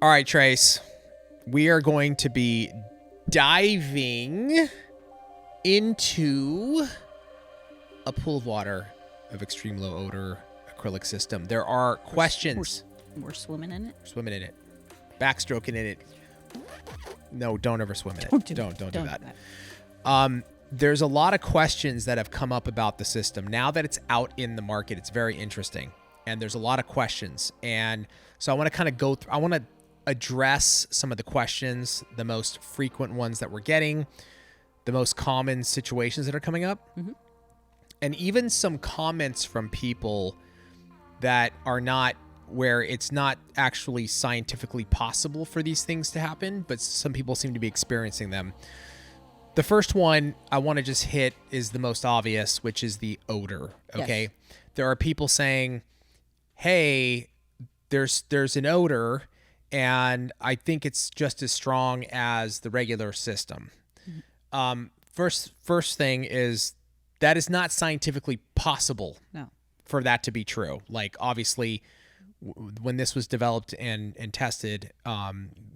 All right, Trace. We are going to be diving into a pool of water of extreme low odor acrylic system. There are questions. We're swimming in it. Swimming in it. Backstroking in it. No, don't ever swim in it. Don't do that. There's a lot of questions that have come up about the system. Now that it's out in the market, it's very interesting. And there's a lot of questions. And so I want to kind of go through, I want to address some of the questions, the most frequent ones that we're getting, the most common situations that are coming up, and even some comments from people that are not where it's not actually scientifically possible for these things to happen, but some people seem to be experiencing them. The first one I want to just hit is the most obvious, which is the odor. Okay. Yes. There are people saying, hey, there's an odor, and I think it's just as strong as the regular system. First thing is that is not scientifically possible for that to be true. Like, obviously, when this was developed and tested,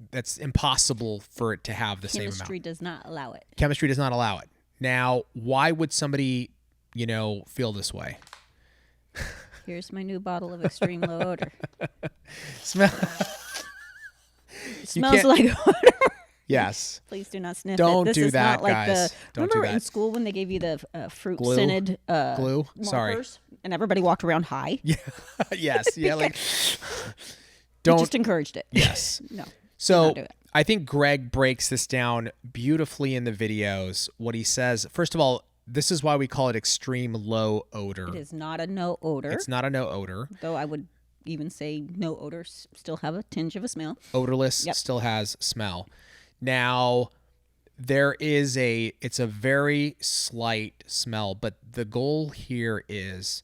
that's impossible for it to have the same amount. Chemistry does not allow it. Chemistry does not allow it. Now, why would somebody, feel this way? Here's my new bottle of extreme low odor. Smells like odor. Yes. Please do not sniff Don't it. This do is that, not like guys. Remember in school when they gave you the fruit scented glue? Markers, Sorry. And everybody walked around high? Yeah. Yes. Yeah. Like, don't. You just encouraged it. Yes. No. So I think Greg breaks this down beautifully in the videos. What he says, first of all, this is why we call it extreme low odor. It is not a no odor. It's not a no odor. Though I would even say no odors still have a tinge of a smell. Odorless still has smell. Now, it's a very slight smell, but the goal here is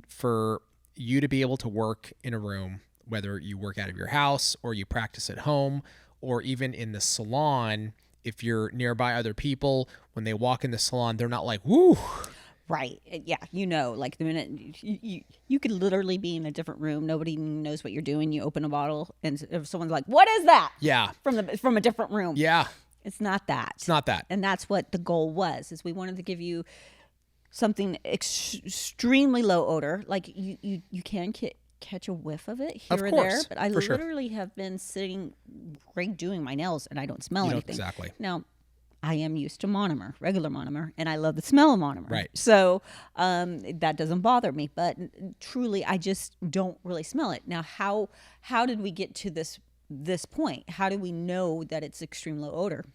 for you to be able to work in a room, whether you work out of your house or you practice at home or even in the salon. If you're nearby other people, when they walk in the salon, they're not like, woo. Right. Yeah. Like the minute you could literally be in a different room. Nobody knows what you're doing. You open a bottle and if someone's like, what is that? Yeah. From a different room. Yeah. It's not that. It's not that. And that's what the goal was, is we wanted to give you something extremely low odor. Like you can catch a whiff of it here or there. But I literally have been sitting right doing my nails and I don't smell anything. Exactly. Now, I am used to monomer, regular monomer, and I love the smell of monomer. Right. So that doesn't bother me. But truly, I just don't really smell it. Now, how did we get to this point? How do we know that it's extreme low odor?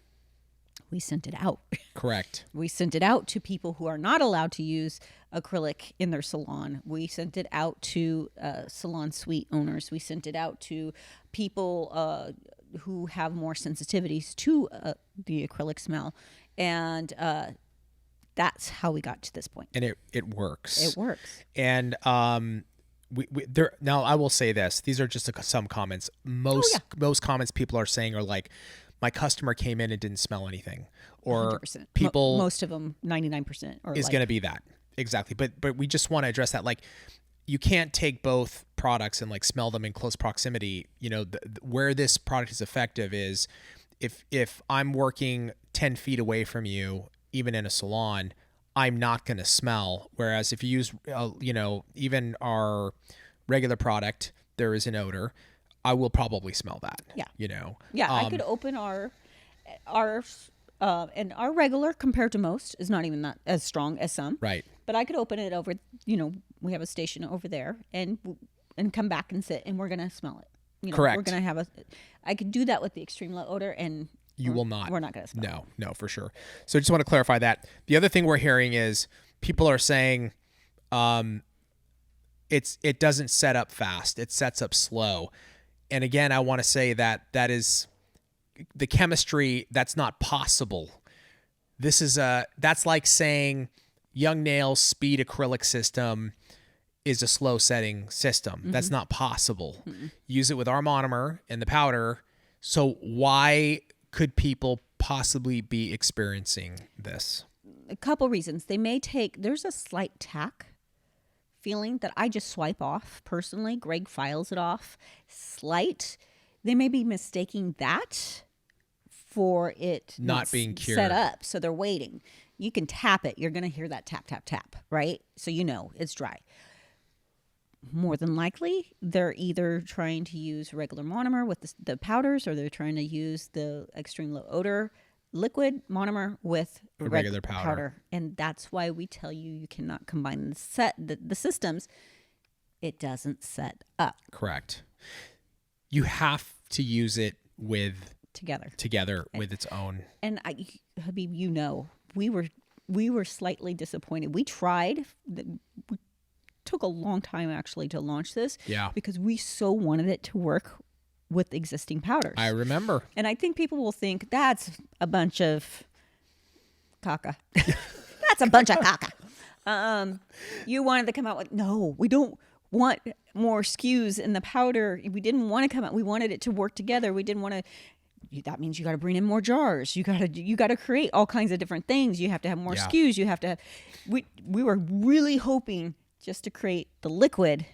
We sent it out. Correct. We sent it out to people who are not allowed to use acrylic in their salon. We sent it out to salon suite owners. We sent it out to people who have more sensitivities to the acrylic smell. And that's how we got to this point. And it works. It works. And now I will say this. These are just some comments. Most comments people are saying are like, my customer came in and didn't smell anything. Or 100%. people... most of them, 99%. Is going to be that. Exactly. But we just want to address that. Like, you can't take both products and like smell them in close proximity. Where this product is effective is if I'm working 10 feet away from you, even in a salon, I'm not going to smell. Whereas if you use, even our regular product, there is an odor. I will probably smell that. Yeah. Yeah. I could open our and our regular compared to most is not even that as strong as some. Right. But I could open it over, we have a station over there and come back and sit and we're going to smell it. Correct. We're going to I could do that with the extreme low odor and you will not. We're not going to smell it. No, for sure. So I just want to clarify that. The other thing we're hearing is people are saying it doesn't set up fast. It sets up slow. And again, I want to say that is the chemistry, that's not possible. That's like saying Young Nails speed acrylic system is a slow setting system. Mm-hmm. That's not possible. Mm-mm. Use it with our monomer and the powder. So why could people possibly be experiencing this? A couple reasons. There's a slight tack feeling that I just swipe off personally. Greg files it off. Slight. they may be mistaking that for it not being cured. Set up. So they're waiting. You can tap it. You're going to hear that tap, tap, tap, right? So you know it's dry. More than likely, they're either trying to use regular monomer with the powders, or they're trying to use the extreme low odor liquid monomer with regular powder. And that's why we tell you cannot combine the systems. It doesn't set up. Correct. You have to use it together with its own. And Habib, you know, we were slightly disappointed. We tried. We took a long time actually to launch this. Yeah. Because we so wanted it to work with existing powders. I remember. And I think people will think that's a bunch of caca. That's a bunch of caca. You wanted to come out with, no, we don't want more SKUs in the powder. We didn't want to come out. We wanted it to work together. We didn't want to. That means you got to bring in more jars. You got to create all kinds of different things. You have to have more SKUs. You have to have. We were really hoping just to create the liquid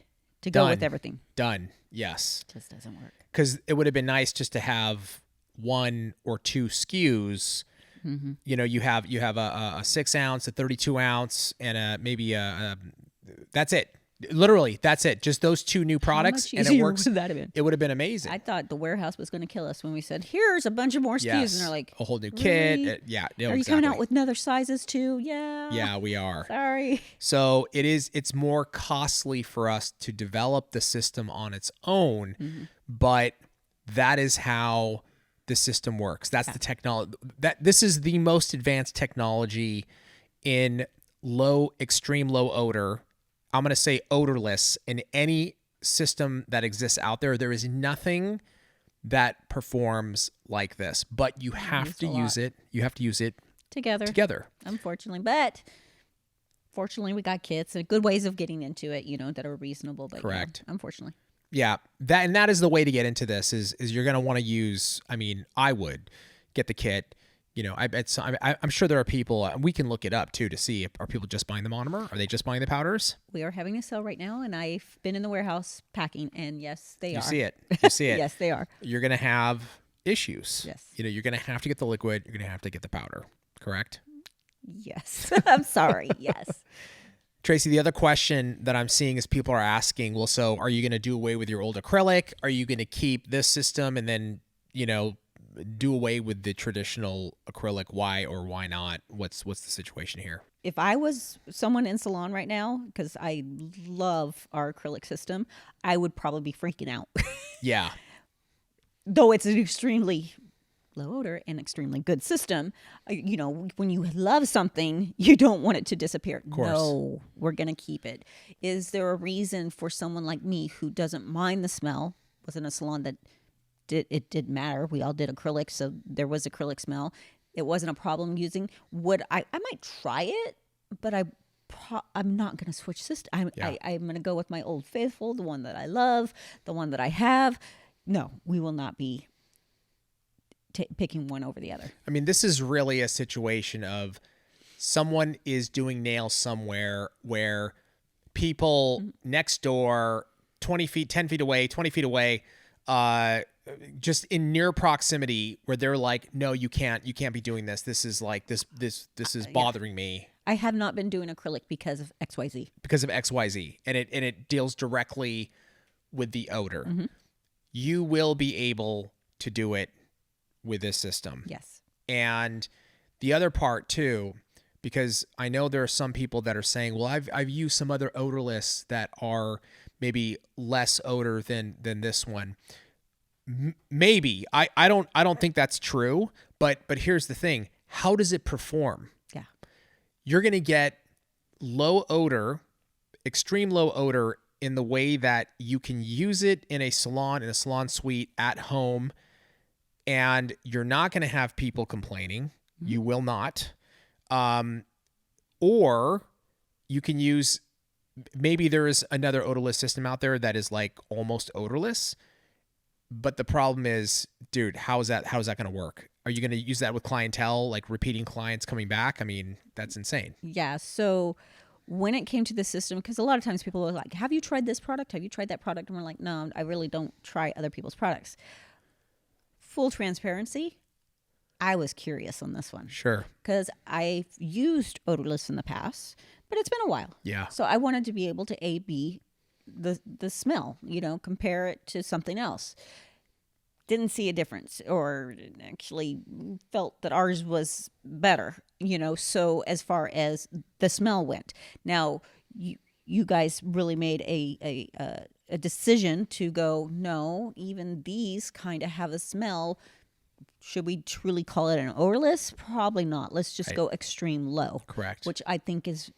to go with everything. Done. Yes. Just doesn't work. Because it would have been nice just to have 1 or 2 SKUs. Mm-hmm. You know, you have a 6 ounce, a 32 ounce, and maybe that's it. Literally, that's it. Just those 2 new products, and it works. Would that have been? It would have been amazing. I thought the warehouse was going to kill us when we said, "Here's a bunch of more SKUs," yes. and they're like, "A whole new really? kit." Yeah. Are you coming out with other sizes too? Yeah. Yeah, we are. Sorry. So it's more costly for us to develop the system on its own, mm-hmm. but that is how the system works. That's the technology. This is the most advanced technology in extreme low odor. I'm going to say odorless in any system that exists out there. There is nothing that performs like this, but you have to use it. You have to use it together. Unfortunately, but fortunately we got kits and good ways of getting into it, that are reasonable, but correct. Unfortunately. Yeah. That is the way to get into this is you're going to want to use, I would get the kit. I'm sure there are people, we can look it up too to see, are people just buying the monomer? Are they just buying the powders? We are having a sale right now, and I've been in the warehouse packing, and yes, they are. You see it. Yes, they are. You're going to have issues. Yes. You're going to have to get the liquid. You're going to have to get the powder. Correct? Yes. I'm sorry. Yes. Tracey, the other question that I'm seeing is people are asking, well, so are you going to do away with your old acrylic? Are you going to keep this system and then, do away with the traditional acrylic? Why or why not? What's the situation here? If I was someone in Salon right now, because I love our acrylic system, I would probably be freaking out. Yeah. Though it's an extremely low odor and extremely good system, when you love something, you don't want it to disappear. Of course. No, we're going to keep it. Is there a reason for someone like me who doesn't mind the smell, was in a salon that it didn't matter. We all did acrylic, so there was acrylic smell. It wasn't a problem using. I might try it, but I'm not going to switch system. I'm going to go with my old faithful, the one that I love, the one that I have. No, we will not be picking one over the other. This is really a situation of someone is doing nails somewhere where people next door, 20 feet, 10 feet away, 20 feet away, just in near proximity where they're like, no, you can't be doing this. This is like, this is bothering me. I have not been doing acrylic because of XYZ. Because of XYZ. And it deals directly with the odor. Mm-hmm. You will be able to do it with this system. Yes. And the other part too, because I know there are some people that are saying, well, I've used some other odorless that are maybe less odor than this one. Maybe. I don't think that's true, but here's the thing. How does it perform? Yeah. You're going to get low odor, extreme low odor in the way that you can use it in a salon suite at home, and you're not going to have people complaining. Mm-hmm. You will not. Or you can use, maybe there is another odorless system out there that is like almost odorless. But the problem is, dude, how is that going to work? Are you going to use that with clientele, like repeating clients coming back? That's insane. Yeah. So when it came to the system, because a lot of times people are like, have you tried this product? Have you tried that product? And we're like, no, I really don't try other people's products. full transparency, I was curious on this one. Sure. Because I've used odorless in the past, but it's been a while. Yeah. So I wanted to be able to A/B the smell, compare it to something else. Didn't see a difference, or actually felt that ours was better, so as far as the smell went. Now, you guys really made a decision to go, no, even these kind of have a smell. Should we truly call it an odorless? Probably not. Let's just go extreme low. Correct. Which I think is,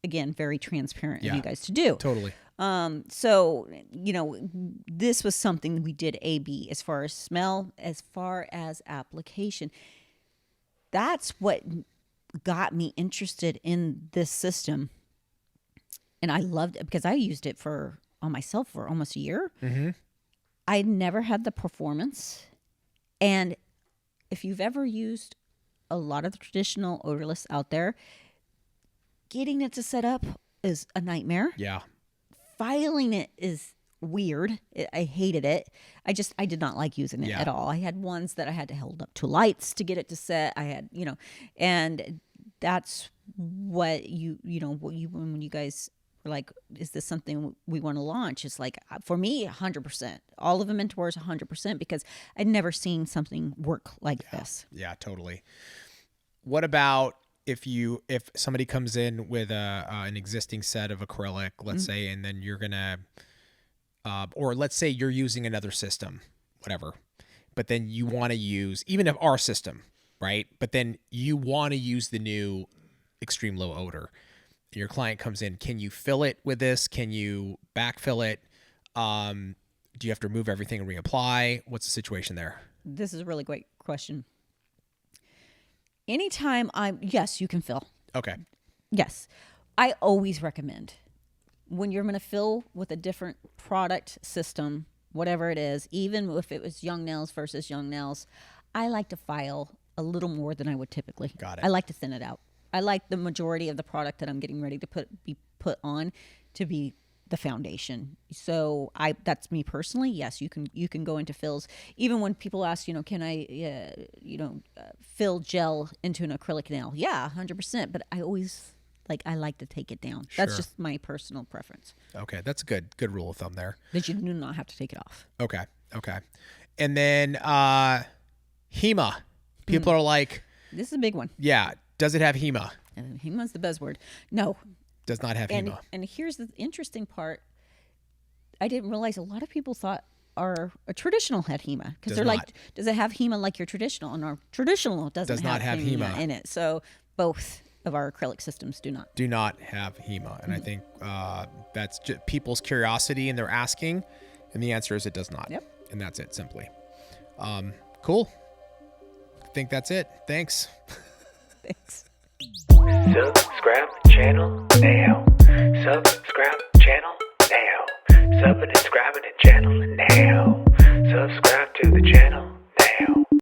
again, very transparent of you guys to do. Totally. So, this was something we did A/B as far as smell, as far as application. That's what got me interested in this system. And I loved it because I used it on myself for almost a year. Mm-hmm. I never had the performance. And if you've ever used a lot of the traditional odorless out there, getting it to set up is a nightmare. Yeah. Filing it is weird. I hated it. I did not like using it at all. I had ones that I had to hold up to lights to get it to set. I had, and that's what when you guys were like, is this something we want to launch? It's like, for me, 100%. All of the mentors, 100%, because I'd never seen something work like this. Yeah, totally. What about if somebody comes in with an existing set of acrylic, let's say, and then you're gonna, or let's say you're using another system, whatever, but then you want to use even if our system, right? But then you want to use the new extreme low odor. Your client comes in, can you fill it with this? Can you backfill it? Do you have to remove everything and reapply? What's the situation there? This is a really great question. Anytime yes, you can fill. Okay. Yes. I always recommend when you're going to fill with a different product system, whatever it is, even if it was young nails versus young nails, I like to file a little more than I would typically. Got it. I like to thin it out. I like the majority of the product that I'm getting ready to be put on to be the foundation. So that's me personally. Yes, you can go into fills. Even when people ask, can I, fill gel into an acrylic nail? Yeah, 100%. But I always I like to take it down. Sure. That's just my personal preference. Okay, that's a good rule of theme there. That you do not have to take it off. Okay. And then Hema. People are like, this is a big one. Yeah. Does it have Hema? Hema's the buzzword. No. Does not have Hema. And here's the interesting part. I didn't realize a lot of people thought a traditional had Hema. Because they're like, does it have Hema like your traditional? And our traditional does not have Hema in it. So both of our acrylic systems do not. Do not have Hema. And I think that's just people's curiosity and they're asking. And the answer is it does not. Yep. And that's it simply. Cool. I think that's it. Thanks. Thanks. Subscribe to the channel now.